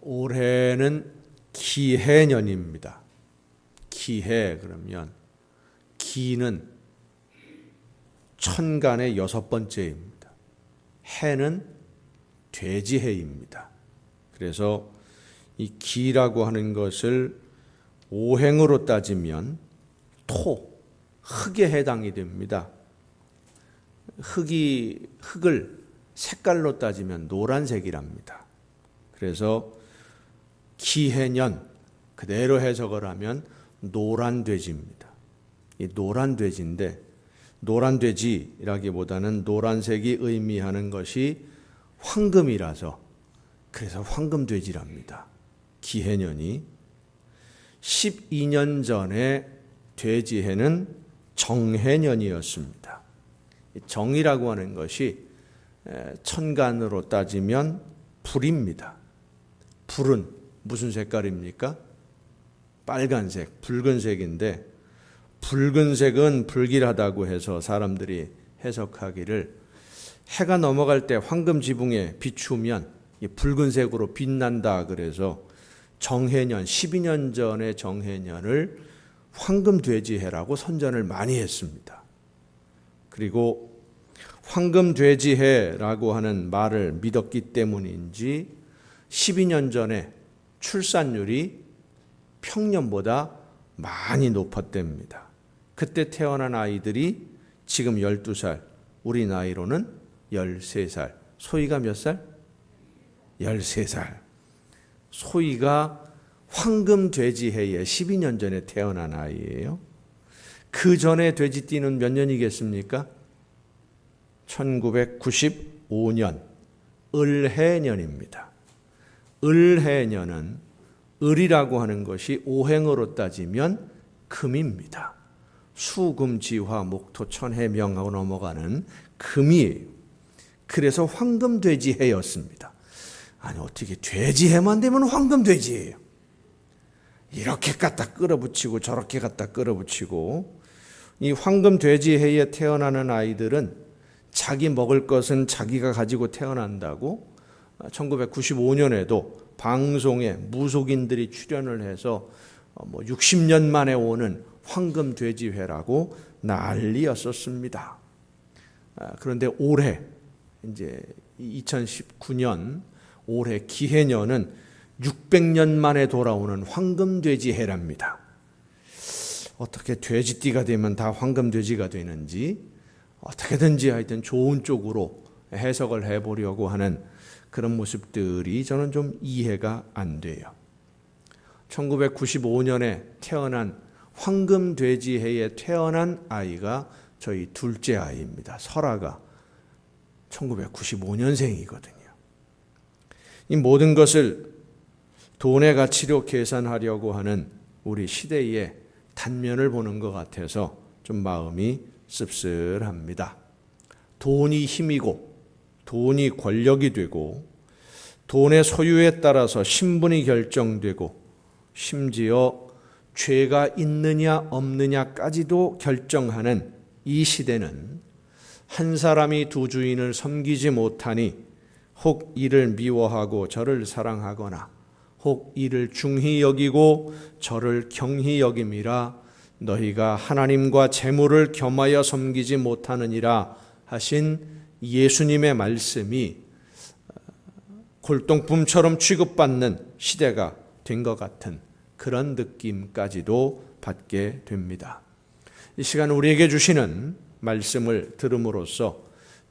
올해는 기해년입니다. 기해 그러면 기는 천간의 6번째입니다. 해는 돼지해입니다. 그래서 이 기라고 하는 것을 오행으로 따지면 흙에 해당이 됩니다. 흙을 색깔로 따지면 노란색이랍니다. 그래서 기해년 그대로 해석을 하면 노란돼지입니다. 이 노란돼지인데 노란돼지라기보다는 노란색이 의미하는 것이 황금이라서 그래서 황금돼지랍니다. 기해년이 12년 전에 돼지해는 정해년이었습니다. 정이라고 하는 것이 천간으로 따지면 불입니다. 불은 무슨 색깔입니까? 빨간색, 붉은색인데 붉은색은 불길하다고 해서 사람들이 해석하기를 해가 넘어갈 때 황금 지붕에 비추면 붉은색으로 빛난다 그래서 정해년, 12년 전의 정해년을 황금돼지해라고 선전을 많이 했습니다. 그리고 황금돼지해라고 하는 말을 믿었기 때문인지 12년 전에 출산율이 평년보다 많이 높았답니다. 그때 태어난 아이들이 지금 12살, 우리 나이로는 13살. 소희가 몇 살? 13살. 소희가 황금돼지해에 12년 전에 태어난 아이예요. 그 전에 돼지띠는 몇 년이겠습니까? 1995년 을해년입니다. 을해년은 을이라고 하는 것이 오행으로 따지면 금입니다. 수금지화 목토천해명하고 넘어가는 금이에요. 그래서 황금돼지해였습니다. 아니 어떻게 돼지해만 되면 황금돼지예요. 이렇게 갖다 끌어붙이고 저렇게 갖다 끌어붙이고 이 황금돼지해에 태어나는 아이들은 자기 먹을 것은 자기가 가지고 태어난다고 1995년에도 방송에 무속인들이 출연을 해서 60년 만에 오는 황금돼지회라고 난리였었습니다. 그런데 올해 이제 2019년 올해 기해년은 600년 만에 돌아오는 황금돼지해랍니다. 어떻게 돼지띠가 되면 다 황금돼지가 되는지 어떻게든지 하여튼 좋은 쪽으로 해석을 해보려고 하는 그런 모습들이 저는 좀 이해가 안 돼요. 1995년에 태어난 황금돼지해에 태어난 아이가 저희 둘째 아이입니다. 설아가 1995년생이거든요. 이 모든 것을 돈의 가치로 계산하려고 하는 우리 시대의 단면을 보는 것 같아서 좀 마음이 씁쓸합니다. 돈이 힘이고 돈이 권력이 되고 돈의 소유에 따라서 신분이 결정되고 심지어 죄가 있느냐 없느냐까지도 결정하는 이 시대는 한 사람이 두 주인을 섬기지 못하니 혹 이를 미워하고 저를 사랑하거나 혹 이를 중히 여기고 저를 경히 여김이라 너희가 하나님과 재물을 겸하여 섬기지 못하느니라 하신 예수님의 말씀이 골동품처럼 취급받는 시대가 된 것 같은 그런 느낌까지도 받게 됩니다. 이 시간 우리에게 주시는 말씀을 들음으로써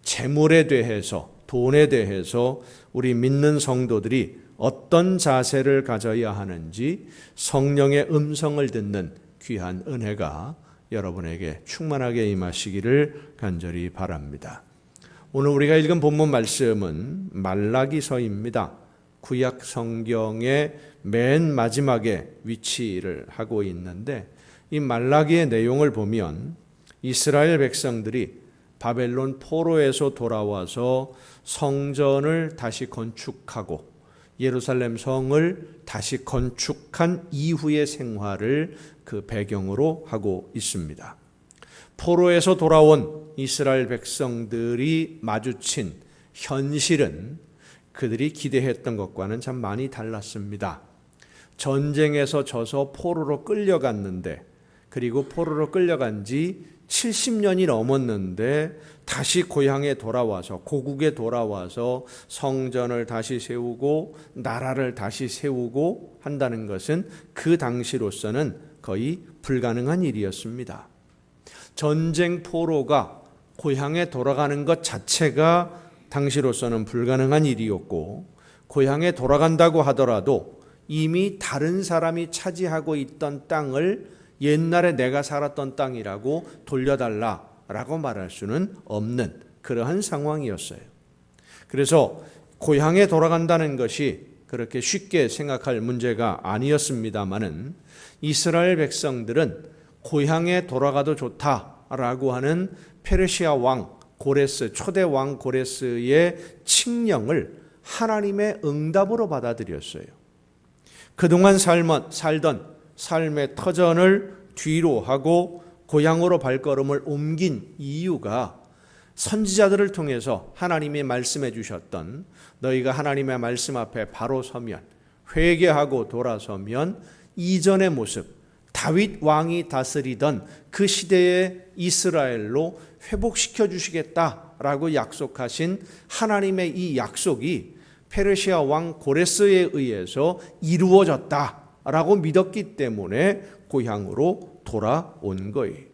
재물에 대해서 돈에 대해서 우리 믿는 성도들이 어떤 자세를 가져야 하는지 성령의 음성을 듣는 귀한 은혜가 여러분에게 충만하게 임하시기를 간절히 바랍니다. 오늘 우리가 읽은 본문 말씀은 말라기서입니다. 구약 성경의 맨 마지막에 위치를 하고 있는데 이 말라기의 내용을 보면 이스라엘 백성들이 바벨론 포로에서 돌아와서 성전을 다시 건축하고 예루살렘 성을 다시 건축한 이후의 생활을 그 배경으로 하고 있습니다. 포로에서 돌아온 이스라엘 백성들이 마주친 현실은 그들이 기대했던 것과는 참 많이 달랐습니다. 전쟁에서 져서 포로로 끌려갔는데, 그리고 포로로 끌려간 지 70년이 넘었는데 다시 고향에 돌아와서, 고국에 돌아와서 성전을 다시 세우고 나라를 다시 세우고 한다는 것은 그 당시로서는 거의 불가능한 일이었습니다. 전쟁 포로가 고향에 돌아가는 것 자체가 당시로서는 불가능한 일이었고, 고향에 돌아간다고 하더라도 이미 다른 사람이 차지하고 있던 땅을 옛날에 내가 살았던 땅이라고 돌려달라라고 말할 수는 없는 그러한 상황이었어요. 그래서 고향에 돌아간다는 것이 그렇게 쉽게 생각할 문제가 아니었습니다마는, 이스라엘 백성들은 고향에 돌아가도 좋다라고 하는 페르시아 왕 고레스, 초대 왕 고레스의 칙령을 하나님의 응답으로 받아들였어요. 그동안 살던 삶의 터전을 뒤로 하고 고향으로 발걸음을 옮긴 이유가, 선지자들을 통해서 하나님이 말씀해 주셨던, 너희가 하나님의 말씀 앞에 바로 서면, 회개하고 돌아서면 이전의 모습, 다윗 왕이 다스리던 그 시대의 이스라엘로 회복시켜 주시겠다라고 약속하신 하나님의 이 약속이 페르시아 왕 고레스에 의해서 이루어졌다라고 믿었기 때문에 고향으로 돌아온 거예요.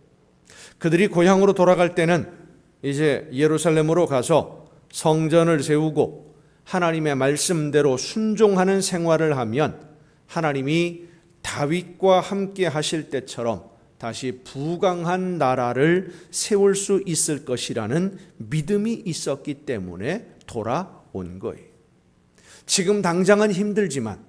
그들이 고향으로 돌아갈 때는 이제 예루살렘으로 가서 성전을 세우고 하나님의 말씀대로 순종하는 생활을 하면 하나님이 다윗과 함께 하실 때처럼 다시 부강한 나라를 세울 수 있을 것이라는 믿음이 있었기 때문에 돌아온 거예요. 지금 당장은 힘들지만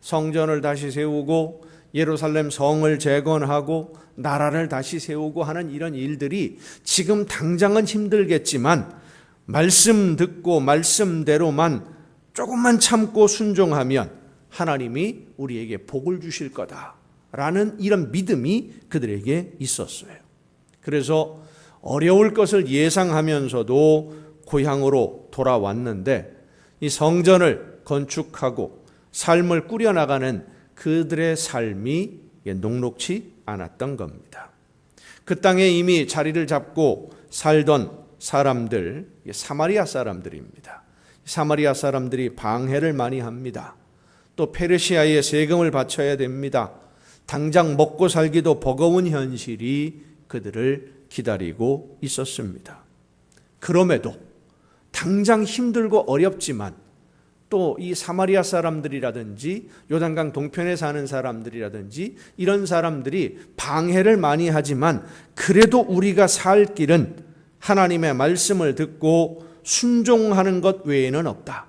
성전을 다시 세우고 예루살렘 성을 재건하고 나라를 다시 세우고 하는 이런 일들이 지금 당장은 힘들겠지만, 말씀 듣고 말씀대로만 조금만 참고 순종하면 하나님이 우리에게 복을 주실 거다라는 이런 믿음이 그들에게 있었어요. 그래서 어려울 것을 예상하면서도 고향으로 돌아왔는데, 이 성전을 건축하고 삶을 꾸려나가는 그들의 삶이 녹록지 않았던 겁니다. 그 땅에 이미 자리를 잡고 살던 사람들, 사마리아 사람들입니다. 사마리아 사람들이 방해를 많이 합니다. 또 페르시아에 세금을 바쳐야 됩니다. 당장 먹고 살기도 버거운 현실이 그들을 기다리고 있었습니다. 그럼에도 당장 힘들고 어렵지만 또 이 사마리아 사람들이라든지 요단강 동편에 사는 사람들이라든지 이런 사람들이 방해를 많이 하지만, 그래도 우리가 살 길은 하나님의 말씀을 듣고 순종하는 것 외에는 없다.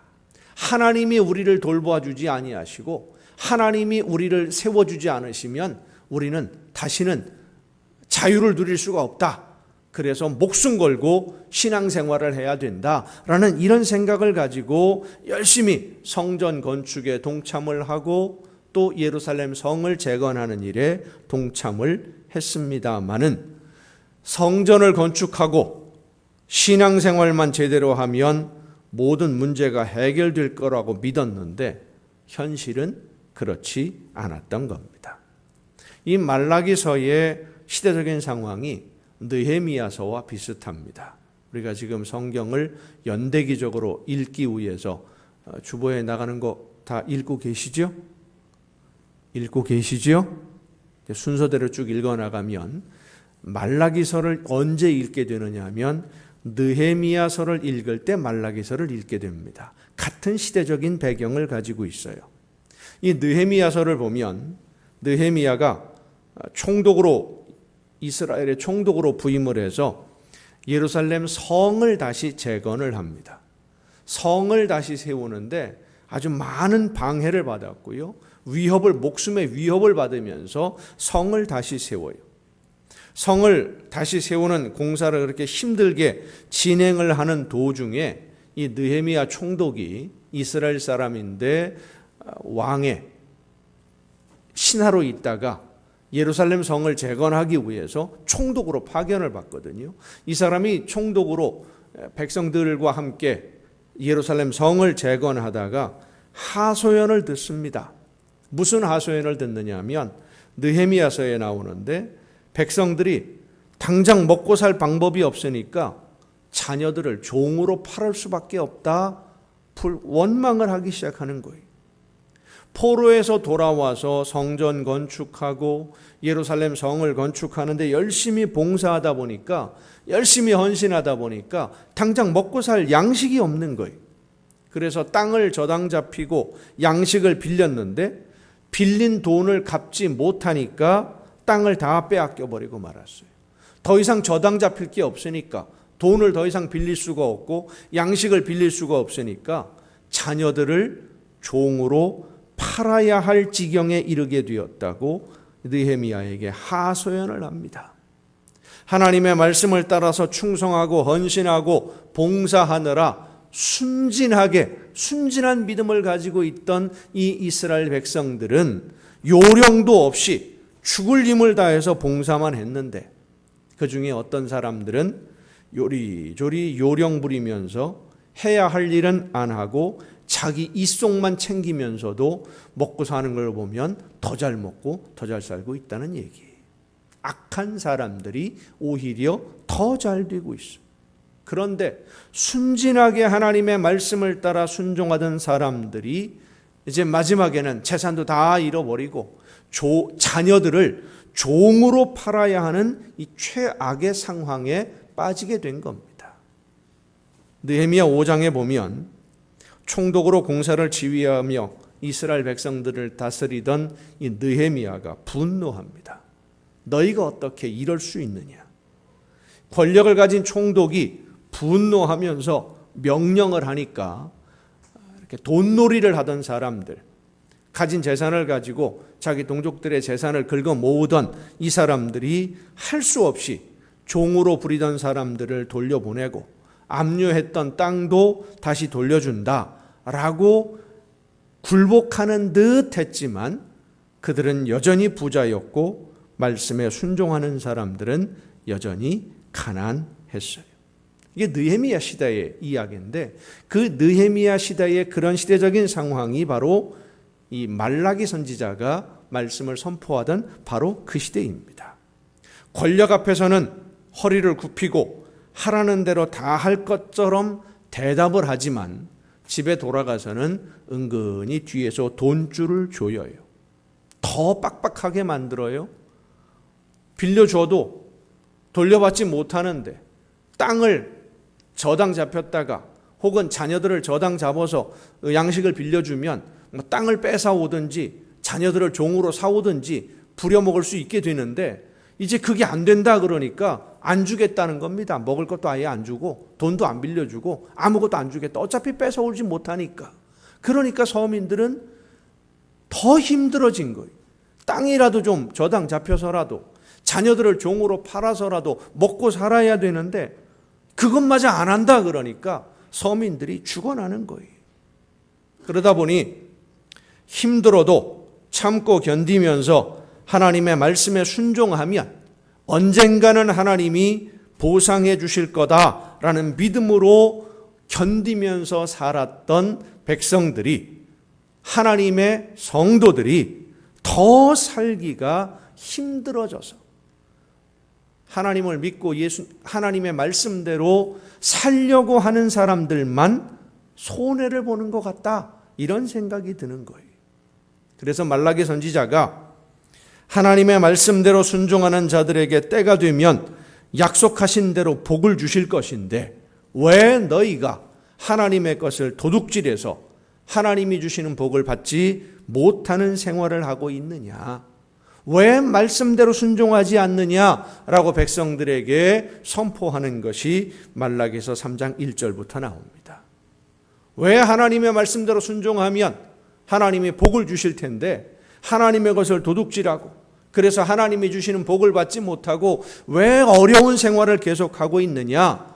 하나님이 우리를 돌보아주지 아니하시고 하나님이 우리를 세워주지 않으시면 우리는 다시는 자유를 누릴 수가 없다. 그래서 목숨 걸고 신앙생활을 해야 된다라는 이런 생각을 가지고 열심히 성전 건축에 동참을 하고 또 예루살렘 성을 재건하는 일에 동참을 했습니다마는, 성전을 건축하고 신앙생활만 제대로 하면 모든 문제가 해결될 거라고 믿었는데 현실은 그렇지 않았던 겁니다. 이 말라기서의 시대적인 상황이 느헤미야서와 비슷합니다. 우리가 지금 성경을 연대기적으로 읽기 위해서 주보에 나가는 거 다 읽고 계시죠? 읽고 계시죠? 순서대로 쭉 읽어나가면 말라기서를 언제 읽게 되느냐 하면 느헤미야서를 읽을 때 말라기서를 읽게 됩니다. 같은 시대적인 배경을 가지고 있어요. 이 느헤미야서를 보면 느헤미야가 총독으로, 이스라엘의 총독으로 부임을 해서 예루살렘 성을 다시 재건을 합니다. 성을 다시 세우는데 아주 많은 방해를 받았고요. 목숨의 위협을 받으면서 성을 다시 세워요. 성을 다시 세우는 공사를 그렇게 힘들게 진행을 하는 도중에 이 느헤미야 총독이 이스라엘 사람인데 왕의 신하로 있다가 예루살렘 성을 재건하기 위해서 총독으로 파견을 받거든요. 이 사람이 총독으로 백성들과 함께 예루살렘 성을 재건하다가 하소연을 듣습니다. 무슨 하소연을 듣느냐 하면 느헤미야서에 나오는데 백성들이 당장 먹고 살 방법이 없으니까 자녀들을 종으로 팔을 수밖에 없다 원망을 하기 시작하는 거예요. 포로에서 돌아와서 성전 건축하고 예루살렘 성을 건축하는데 열심히 봉사하다 보니까, 열심히 헌신하다 보니까 당장 먹고 살 양식이 없는 거예요. 그래서 땅을 저당 잡히고 양식을 빌렸는데 빌린 돈을 갚지 못하니까 땅을 다 빼앗겨 버리고 말았어요. 더 이상 저당 잡힐 게 없으니까, 돈을 더 이상 빌릴 수가 없고 양식을 빌릴 수가 없으니까 자녀들을 종으로 팔아야 할 지경에 이르게 되었다고 느헤미야에게 하소연을 합니다. 하나님의 말씀을 따라서 충성하고 헌신하고 봉사하느라 순진한 믿음을 가지고 있던 이 이스라엘 백성들은 요령도 없이 죽을 힘을 다해서 봉사만 했는데, 그 중에 어떤 사람들은 요리조리 요령 부리면서 해야 할 일은 안 하고 자기 입속만 챙기면서도 먹고 사는 걸 보면 더 잘 먹고 더 잘 살고 있다는 얘기예요. 악한 사람들이 오히려 더 잘 되고 있어요. 그런데 순진하게 하나님의 말씀을 따라 순종하던 사람들이 이제 마지막에는 재산도 다 잃어버리고 자녀들을 종으로 팔아야 하는 이 최악의 상황에 빠지게 된 겁니다. 느헤미야 5장에 보면 총독으로 공사를 지휘하며 이스라엘 백성들을 다스리던 이 느헤미야가 분노합니다. 너희가 어떻게 이럴 수 있느냐? 권력을 가진 총독이 분노하면서 명령을 하니까 이렇게 돈놀이를 하던 사람들, 가진 재산을 가지고 자기 동족들의 재산을 긁어 모으던 이 사람들이 할 수 없이 종으로 부리던 사람들을 돌려보내고 압류했던 땅도 다시 돌려준다라고 굴복하는 듯 했지만 그들은 여전히 부자였고 말씀에 순종하는 사람들은 여전히 가난했어요. 이게 느헤미야 시대의 이야기인데, 그 느헤미야 시대의 그런 시대적인 상황이 바로 이 말라기 선지자가 말씀을 선포하던 바로 그 시대입니다. 권력 앞에서는 허리를 굽히고 하라는 대로 다 할 것처럼 대답을 하지만 집에 돌아가서는 은근히 뒤에서 돈줄을 조여요. 더 빡빡하게 만들어요. 빌려줘도 돌려받지 못하는데 땅을 저당 잡혔다가 혹은 자녀들을 저당 잡아서 양식을 빌려주면 땅을 뺏어오든지 자녀들을 종으로 사오든지 부려먹을 수 있게 되는데, 이제 그게 안 된다 그러니까 안 주겠다는 겁니다. 먹을 것도 아예 안 주고 돈도 안 빌려주고 아무것도 안 주겠다. 어차피 뺏어오지 못하니까. 그러니까 서민들은 더 힘들어진 거예요. 땅이라도 좀 저당 잡혀서라도 자녀들을 종으로 팔아서라도 먹고 살아야 되는데 그것마저 안 한다 그러니까 서민들이 죽어나는 거예요. 그러다 보니 힘들어도 참고 견디면서 하나님의 말씀에 순종하면 언젠가는 하나님이 보상해 주실 거다라는 믿음으로 견디면서 살았던 백성들이, 하나님의 성도들이 더 살기가 힘들어져서 하나님을 믿고 하나님의 말씀대로 살려고 하는 사람들만 손해를 보는 것 같다, 이런 생각이 드는 거예요. 그래서 말라기 선지자가 하나님의 말씀대로 순종하는 자들에게 때가 되면 약속하신 대로 복을 주실 것인데 왜 너희가 하나님의 것을 도둑질해서 하나님이 주시는 복을 받지 못하는 생활을 하고 있느냐? 왜 말씀대로 순종하지 않느냐라고 백성들에게 선포하는 것이 말라기서 3장 1절부터 나옵니다. 왜 하나님의 말씀대로 순종하면 하나님이 복을 주실 텐데 하나님의 것을 도둑질하고, 그래서 하나님이 주시는 복을 받지 못하고 왜 어려운 생활을 계속하고 있느냐?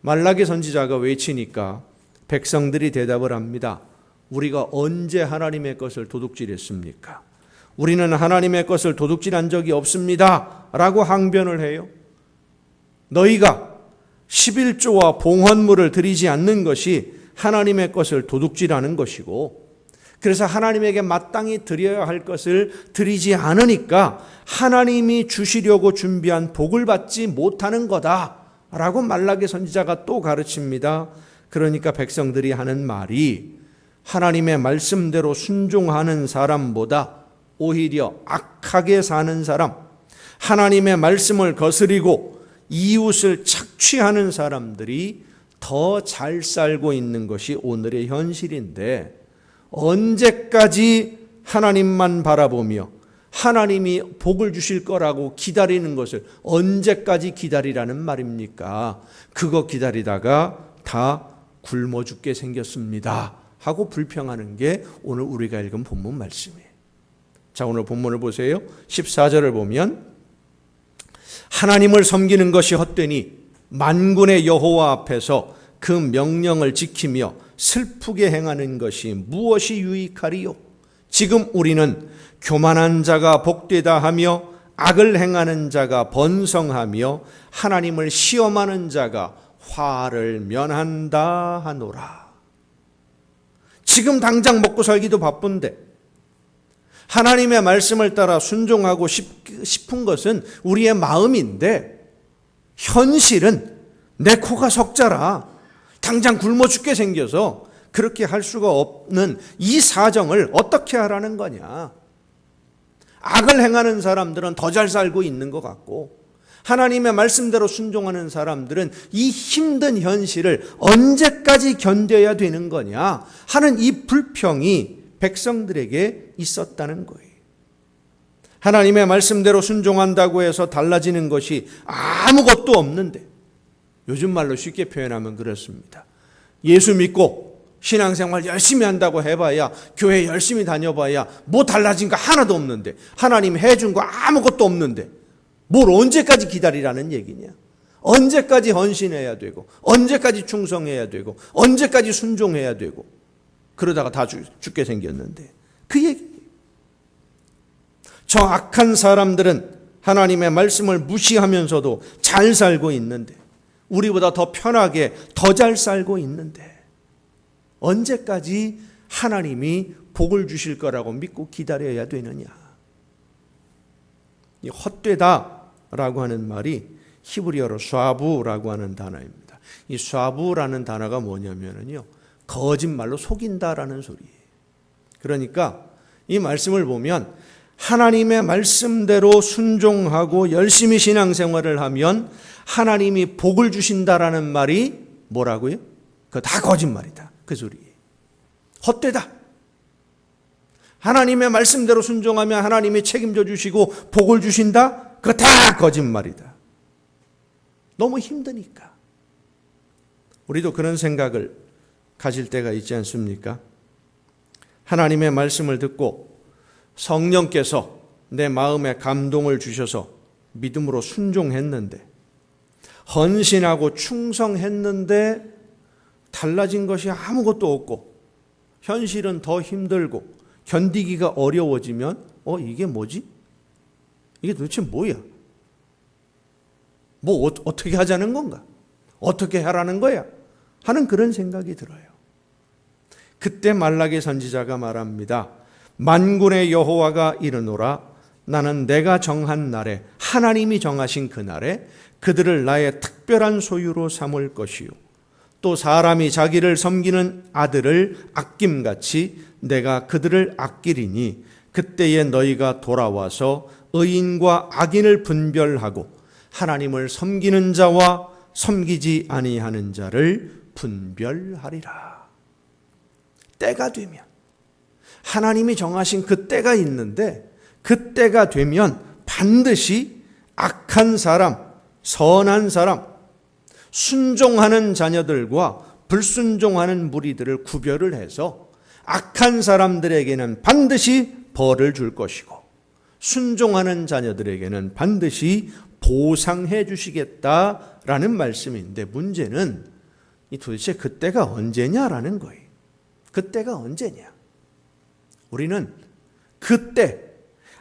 말라기 선지자가 외치니까 백성들이 대답을 합니다. 우리가 언제 하나님의 것을 도둑질했습니까? 우리는 하나님의 것을 도둑질한 적이 없습니다 라고 항변을 해요. 너희가 11조와 봉헌물을 드리지 않는 것이 하나님의 것을 도둑질하는 것이고, 그래서 하나님에게 마땅히 드려야 할 것을 드리지 않으니까 하나님이 주시려고 준비한 복을 받지 못하는 거다라고 말라기 선지자가 또 가르칩니다. 그러니까 백성들이 하는 말이 하나님의 말씀대로 순종하는 사람보다 오히려 악하게 사는 사람, 하나님의 말씀을 거스리고 이웃을 착취하는 사람들이 더 잘 살고 있는 것이 오늘의 현실인데, 언제까지 하나님만 바라보며 하나님이 복을 주실 거라고 기다리는 것을 언제까지 기다리라는 말입니까? 그거 기다리다가 다 굶어 죽게 생겼습니다 하고 불평하는 게 오늘 우리가 읽은 본문 말씀이에요. 자, 오늘 본문을 보세요. 14절을 보면 하나님을 섬기는 것이 헛되니 만군의 여호와 앞에서 그 명령을 지키며 슬프게 행하는 것이 무엇이 유익하리요? 지금 우리는 교만한 자가 복되다 하며 악을 행하는 자가 번성하며 하나님을 시험하는 자가 화를 면한다 하노라. 지금 당장 먹고 살기도 바쁜데 하나님의 말씀을 따라 순종하고 싶은 것은 우리의 마음인데, 현실은 내 코가 석자라 당장 굶어 죽게 생겨서 그렇게 할 수가 없는 이 사정을 어떻게 하라는 거냐. 악을 행하는 사람들은 더 잘 살고 있는 것 같고, 하나님의 말씀대로 순종하는 사람들은 이 힘든 현실을 언제까지 견뎌야 되는 거냐 하는 이 불평이 백성들에게 있었다는 거예요. 하나님의 말씀대로 순종한다고 해서 달라지는 것이 아무것도 없는데, 요즘 말로 쉽게 표현하면 그렇습니다. 예수 믿고 신앙생활 열심히 한다고 해봐야, 교회 열심히 다녀봐야 뭐 달라진 거 하나도 없는데, 하나님 해준 거 아무것도 없는데 뭘 언제까지 기다리라는 얘기냐. 언제까지 헌신해야 되고, 언제까지 충성해야 되고, 언제까지 순종해야 되고, 그러다가 다 죽게 생겼는데, 그 얘기. 저 악한 사람들은 하나님의 말씀을 무시하면서도 잘 살고 있는데, 우리보다 더 편하게 더 잘 살고 있는데, 언제까지 하나님이 복을 주실 거라고 믿고 기다려야 되느냐. 이 헛되다라고 하는 말이 히브리어로 쏴부라고 하는 단어입니다. 이 쏴부라는 단어가 뭐냐면요, 거짓말로 속인다라는 소리예요. 그러니까 이 말씀을 보면 하나님의 말씀대로 순종하고 열심히 신앙생활을 하면 하나님이 복을 주신다라는 말이 뭐라고요? 그거 다 거짓말이다. 그 소리예요. 헛되다. 하나님의 말씀대로 순종하면 하나님이 책임져 주시고 복을 주신다? 그거 다 거짓말이다. 너무 힘드니까. 우리도 그런 생각을 가질 때가 있지 않습니까? 하나님의 말씀을 듣고 성령께서 내 마음에 감동을 주셔서 믿음으로 순종했는데, 헌신하고 충성했는데 달라진 것이 아무것도 없고 현실은 더 힘들고 견디기가 어려워지면 이게 뭐지? 이게 도대체 뭐야? 뭐 어떻게 하자는 건가? 어떻게 하라는 거야? 하는 그런 생각이 들어요. 그때 말라기 선지자가 말합니다. 만군의 여호와가 이르노라. 나는 내가 정한 날에, 하나님이 정하신 그날에 그들을 나의 특별한 소유로 삼을 것이요, 또 사람이 자기를 섬기는 아들을 아낌같이 내가 그들을 아끼리니 그때에 너희가 돌아와서 의인과 악인을 분별하고 하나님을 섬기는 자와 섬기지 아니하는 자를 분별하리라. 때가 되면, 하나님이 정하신 그 때가 있는데, 그 때가 되면 반드시 악한 사람, 선한 사람, 순종하는 자녀들과 불순종하는 무리들을 구별을 해서 악한 사람들에게는 반드시 벌을 줄 것이고, 순종하는 자녀들에게는 반드시 보상해 주시겠다라는 말씀인데, 문제는 도대체 그때가 언제냐라는 거예요. 그때가 언제냐? 우리는 그때,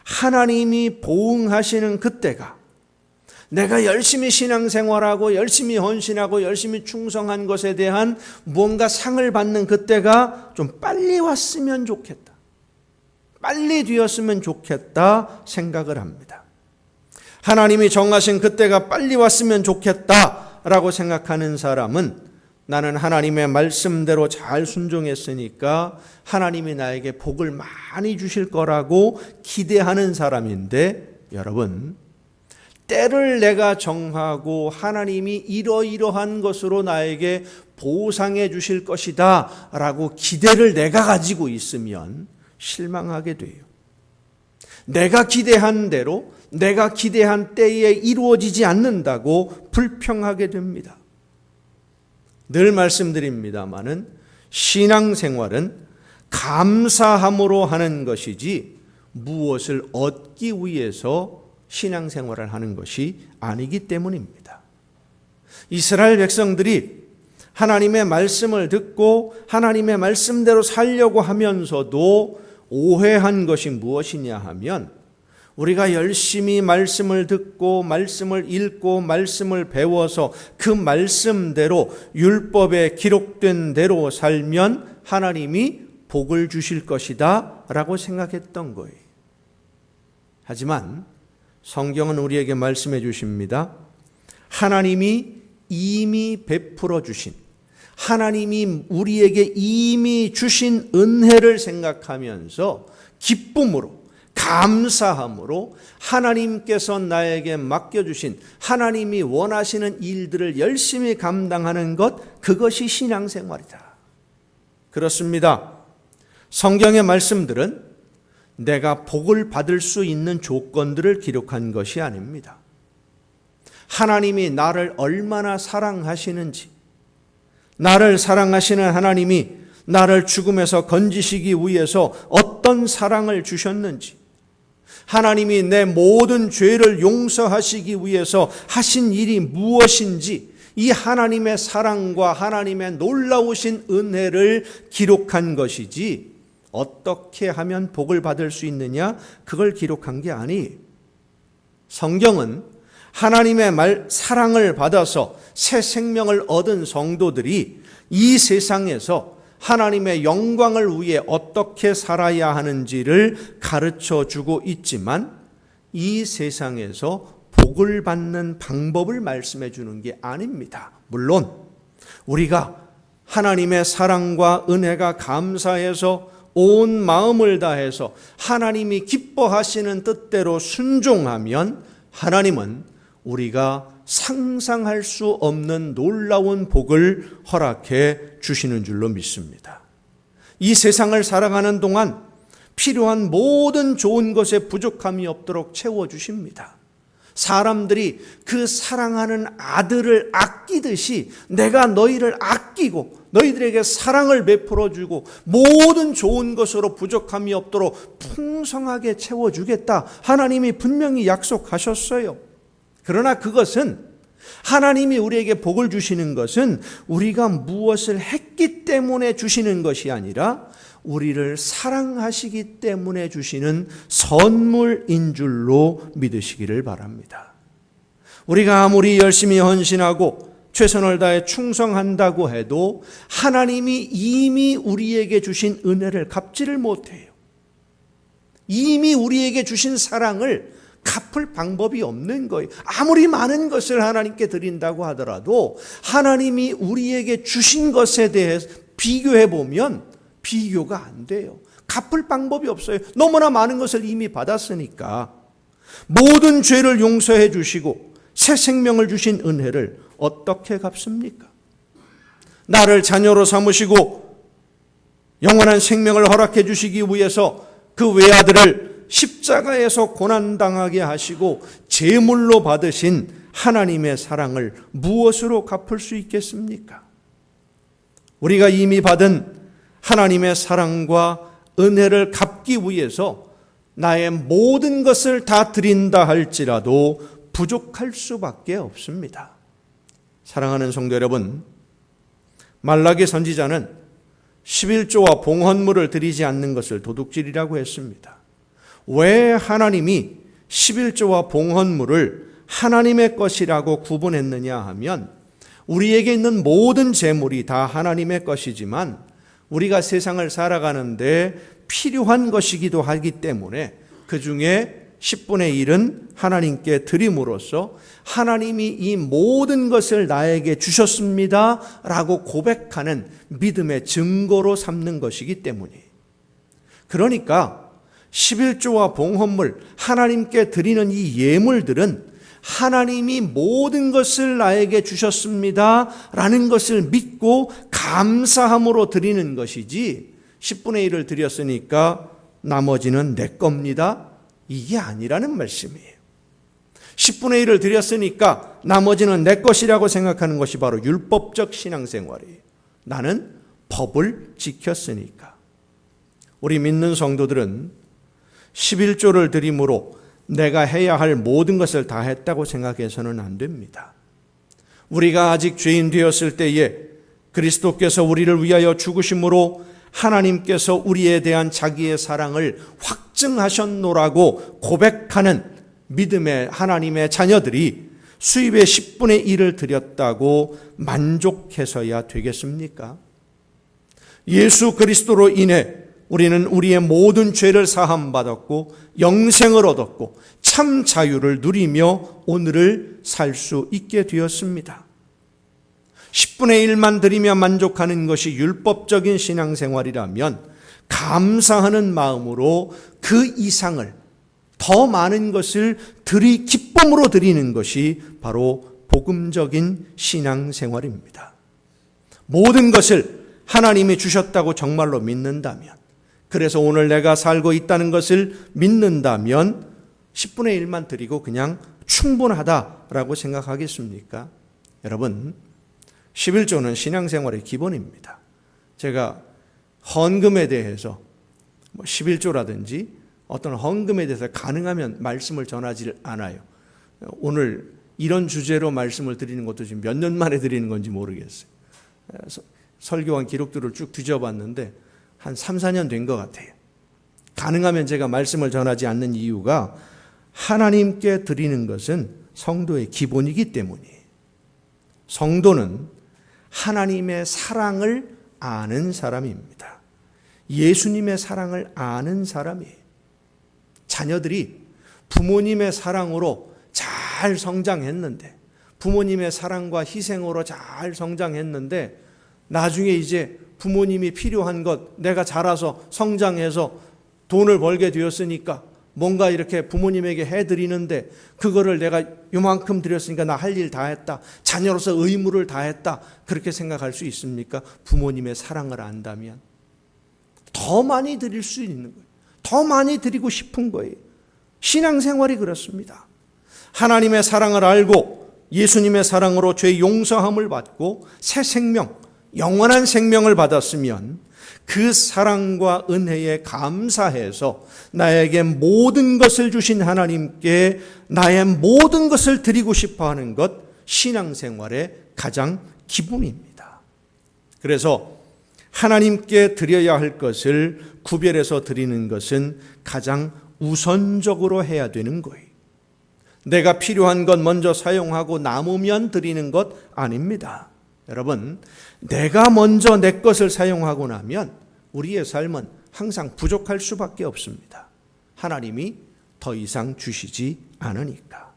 하나님이 보응하시는 그때가 내가 열심히 신앙생활하고 열심히 헌신하고 열심히 충성한 것에 대한 뭔가 상을 받는 그때가 좀 빨리 왔으면 좋겠다. 빨리 되었으면 좋겠다 생각을 합니다. 하나님이 정하신 그때가 빨리 왔으면 좋겠다라고 생각하는 사람은 나는 하나님의 말씀대로 잘 순종했으니까 하나님이 나에게 복을 많이 주실 거라고 기대하는 사람인데, 여러분, 때를 내가 정하고 하나님이 이러이러한 것으로 나에게 보상해 주실 것이다 라고 기대를 내가 가지고 있으면 실망하게 돼요. 내가 기대한 대로, 내가 기대한 때에 이루어지지 않는다고 불평하게 됩니다. 늘 말씀드립니다마는 신앙생활은 감사함으로 하는 것이지 무엇을 얻기 위해서 신앙생활을 하는 것이 아니기 때문입니다. 이스라엘 백성들이 하나님의 말씀을 듣고 하나님의 말씀대로 살려고 하면서도 오해한 것이 무엇이냐 하면, 우리가 열심히 말씀을 듣고 말씀을 읽고 말씀을 배워서 그 말씀대로 율법에 기록된 대로 살면 하나님이 복을 주실 것이다 라고 생각했던 거예요. 하지만 성경은 우리에게 말씀해 주십니다. 하나님이 이미 베풀어 주신, 하나님이 우리에게 이미 주신 은혜를 생각하면서 기쁨으로, 감사함으로 하나님께서 나에게 맡겨주신, 하나님이 원하시는 일들을 열심히 감당하는 것, 그것이 신앙생활이다. 그렇습니다. 성경의 말씀들은 내가 복을 받을 수 있는 조건들을 기록한 것이 아닙니다. 하나님이 나를 얼마나 사랑하시는지, 나를 사랑하시는 하나님이 나를 죽음에서 건지시기 위해서 어떤 사랑을 주셨는지, 하나님이 내 모든 죄를 용서하시기 위해서 하신 일이 무엇인지, 이 하나님의 사랑과 하나님의 놀라우신 은혜를 기록한 것이지, 어떻게 하면 복을 받을 수 있느냐, 그걸 기록한 게 아니에요. 성경은 하나님의 사랑을 받아서 새 생명을 얻은 성도들이 이 세상에서 하나님의 영광을 위해 어떻게 살아야 하는지를 가르쳐 주고 있지만, 이 세상에서 복을 받는 방법을 말씀해 주는 게 아닙니다. 물론 우리가 하나님의 사랑과 은혜가 감사해서 온 마음을 다해서 하나님이 기뻐하시는 뜻대로 순종하면 하나님은 우리가 상상할 수 없는 놀라운 복을 허락해 주시는 줄로 믿습니다. 이 세상을 살아가는 동안 필요한 모든 좋은 것에 부족함이 없도록 채워주십니다. 사람들이 그 사랑하는 아들을 아끼듯이 내가 너희를 아끼고 너희들에게 사랑을 베풀어주고 모든 좋은 것으로 부족함이 없도록 풍성하게 채워주겠다. 하나님이 분명히 약속하셨어요. 그러나 그것은, 하나님이 우리에게 복을 주시는 것은 우리가 무엇을 했기 때문에 주시는 것이 아니라 우리를 사랑하시기 때문에 주시는 선물인 줄로 믿으시기를 바랍니다. 우리가 아무리 열심히 헌신하고 최선을 다해 충성한다고 해도 하나님이 이미 우리에게 주신 은혜를 갚지를 못해요. 이미 우리에게 주신 사랑을 갚을 방법이 없는 거예요. 아무리 많은 것을 하나님께 드린다고 하더라도 하나님이 우리에게 주신 것에 대해 비교해 보면 비교가 안 돼요. 갚을 방법이 없어요. 너무나 많은 것을 이미 받았으니까. 모든 죄를 용서해 주시고 새 생명을 주신 은혜를 어떻게 갚습니까? 나를 자녀로 삼으시고 영원한 생명을 허락해 주시기 위해서 그 외아들을 십자가에서 고난당하게 하시고 제물로 받으신 하나님의 사랑을 무엇으로 갚을 수 있겠습니까? 우리가 이미 받은 하나님의 사랑과 은혜를 갚기 위해서 나의 모든 것을 다 드린다 할지라도 부족할 수밖에 없습니다. 사랑하는 성도 여러분, 말라기 선지자는 11조와 봉헌물을 드리지 않는 것을 도둑질이라고 했습니다. 왜 하나님이 11조와 봉헌물을 하나님의 것이라고 구분했느냐 하면 우리에게 있는 모든 재물이 다 하나님의 것이지만 우리가 세상을 살아가는데 필요한 것이기도 하기 때문에 그 중에 10분의 1은 하나님께 드림으로써 하나님이 이 모든 것을 나에게 주셨습니다 라고 고백하는 믿음의 증거로 삼는 것이기 때문이에요. 그러니까 11조와 봉헌물, 하나님께 드리는 이 예물들은 하나님이 모든 것을 나에게 주셨습니다 라는 것을 믿고 감사함으로 드리는 것이지 10분의 1을 드렸으니까 나머지는 내 겁니다, 이게 아니라는 말씀이에요. 10분의 1을 드렸으니까 나머지는 내 것이라고 생각하는 것이 바로 율법적 신앙생활이에요. 나는 법을 지켰으니까. 우리 믿는 성도들은 11조를 드림으로 내가 해야 할 모든 것을 다 했다고 생각해서는 안 됩니다. 우리가 아직 죄인 되었을 때에 그리스도께서 우리를 위하여 죽으심으로 하나님께서 우리에 대한 자기의 사랑을 확증하셨노라고 고백하는 믿음의 하나님의 자녀들이 수입의 10분의 1을 드렸다고 만족해서야 되겠습니까? 예수 그리스도로 인해 우리는 우리의 모든 죄를 사함받았고 영생을 얻었고 참 자유를 누리며 오늘을 살 수 있게 되었습니다. 10분의 1만 드리며 만족하는 것이 율법적인 신앙생활이라면 감사하는 마음으로 그 이상을 더 많은 것을 기쁨으로 드리는 것이 바로 복음적인 신앙생활입니다. 모든 것을 하나님이 주셨다고 정말로 믿는다면, 그래서 오늘 내가 살고 있다는 것을 믿는다면 10분의 1만 드리고 그냥 충분하다라고 생각하겠습니까? 여러분, 11조는 신앙생활의 기본입니다. 제가 헌금에 대해서 11조라든지 어떤 헌금에 대해서 가능하면 말씀을 전하지 않아요. 오늘 이런 주제로 말씀을 드리는 것도 지금 몇 년 만에 드리는 건지 모르겠어요. 설교한 기록들을 쭉 뒤져봤는데 한 3, 4년 된 것 같아요. 가능하면 제가 말씀을 전하지 않는 이유가 하나님께 드리는 것은 성도의 기본이기 때문이에요. 성도는 하나님의 사랑을 아는 사람입니다. 예수님의 사랑을 아는 사람이에요. 자녀들이 부모님의 사랑으로 잘 성장했는데, 부모님의 사랑과 희생으로 잘 성장했는데 나중에 이제 부모님이 필요한 것, 내가 자라서 성장해서 돈을 벌게 되었으니까 뭔가 이렇게 부모님에게 해드리는데 그거를 내가 요만큼 드렸으니까 나 할 일 다 했다, 자녀로서 의무를 다 했다, 그렇게 생각할 수 있습니까? 부모님의 사랑을 안다면 더 많이 드릴 수 있는 거예요. 더 많이 드리고 싶은 거예요. 신앙생활이 그렇습니다. 하나님의 사랑을 알고 예수님의 사랑으로 죄 용서함을 받고 새 생명, 영원한 생명을 받았으면 그 사랑과 은혜에 감사해서 나에게 모든 것을 주신 하나님께 나의 모든 것을 드리고 싶어하는 것, 신앙생활의 가장 기본입니다. 그래서 하나님께 드려야 할 것을 구별해서 드리는 것은 가장 우선적으로 해야 되는 거예요. 내가 필요한 것 먼저 사용하고 남으면 드리는 것 아닙니다. 여러분, 내가 먼저 내 것을 사용하고 나면 우리의 삶은 항상 부족할 수밖에 없습니다. 하나님이 더 이상 주시지 않으니까.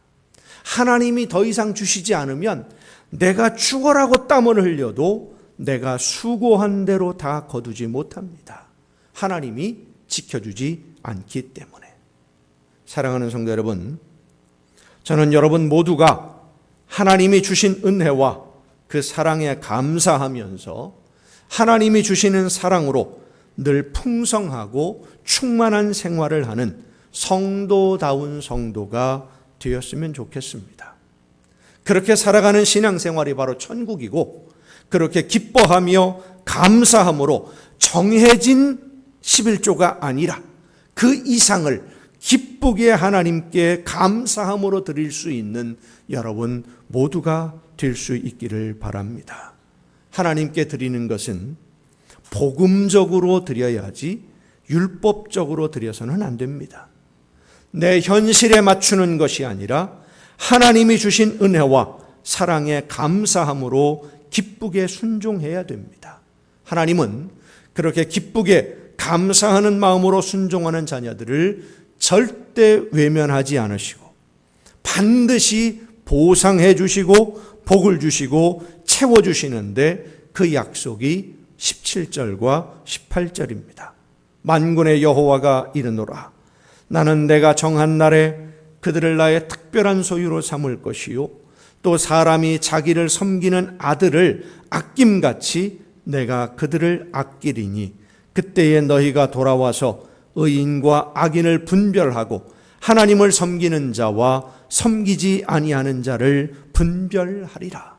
하나님이 더 이상 주시지 않으면 내가 죽어라고 땀을 흘려도 내가 수고한 대로 다 거두지 못합니다. 하나님이 지켜주지 않기 때문에. 사랑하는 성도 여러분, 저는 여러분 모두가 하나님이 주신 은혜와 그 사랑에 감사하면서 하나님이 주시는 사랑으로 늘 풍성하고 충만한 생활을 하는 성도다운 성도가 되었으면 좋겠습니다. 그렇게 살아가는 신앙생활이 바로 천국이고, 그렇게 기뻐하며 감사함으로 정해진 11조가 아니라 그 이상을 기쁘게 하나님께 감사함으로 드릴 수 있는 여러분 모두가 될 수 있기를 바랍니다. 하나님께 드리는 것은 복음적으로 드려야지 율법적으로 드려서는 안 됩니다. 내 현실에 맞추는 것이 아니라 하나님이 주신 은혜와 사랑에 감사함으로 기쁘게 순종해야 됩니다. 하나님은 그렇게 기쁘게 감사하는 마음으로 순종하는 자녀들을 절대 외면하지 않으시고 반드시 보상해 주시고 복을 주시고 채워주시는데 그 약속이 17절과 18절입니다. 만군의 여호와가 이르노라. 나는 내가 정한 날에 그들을 나의 특별한 소유로 삼을 것이요 또 사람이 자기를 섬기는 아들을 아낌같이 내가 그들을 아끼리니 그때에 너희가 돌아와서 의인과 악인을 분별하고 하나님을 섬기는 자와 섬기지 아니하는 자를 분별하리라.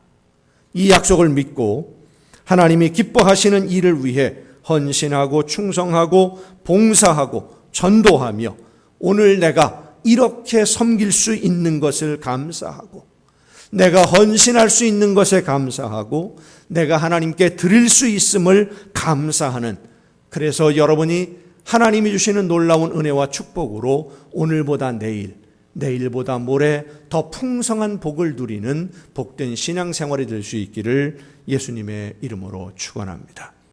이 약속을 믿고 하나님이 기뻐하시는 일을 위해 헌신하고 충성하고 봉사하고 전도하며 오늘 내가 이렇게 섬길 수 있는 것을 감사하고 내가 헌신할 수 있는 것에 감사하고 내가 하나님께 드릴 수 있음을 감사하는, 그래서 여러분이 하나님이 주시는 놀라운 은혜와 축복으로 오늘보다 내일, 내일보다 모레 더 풍성한 복을 누리는 복된 신앙생활이 될 수 있기를 예수님의 이름으로 축원합니다.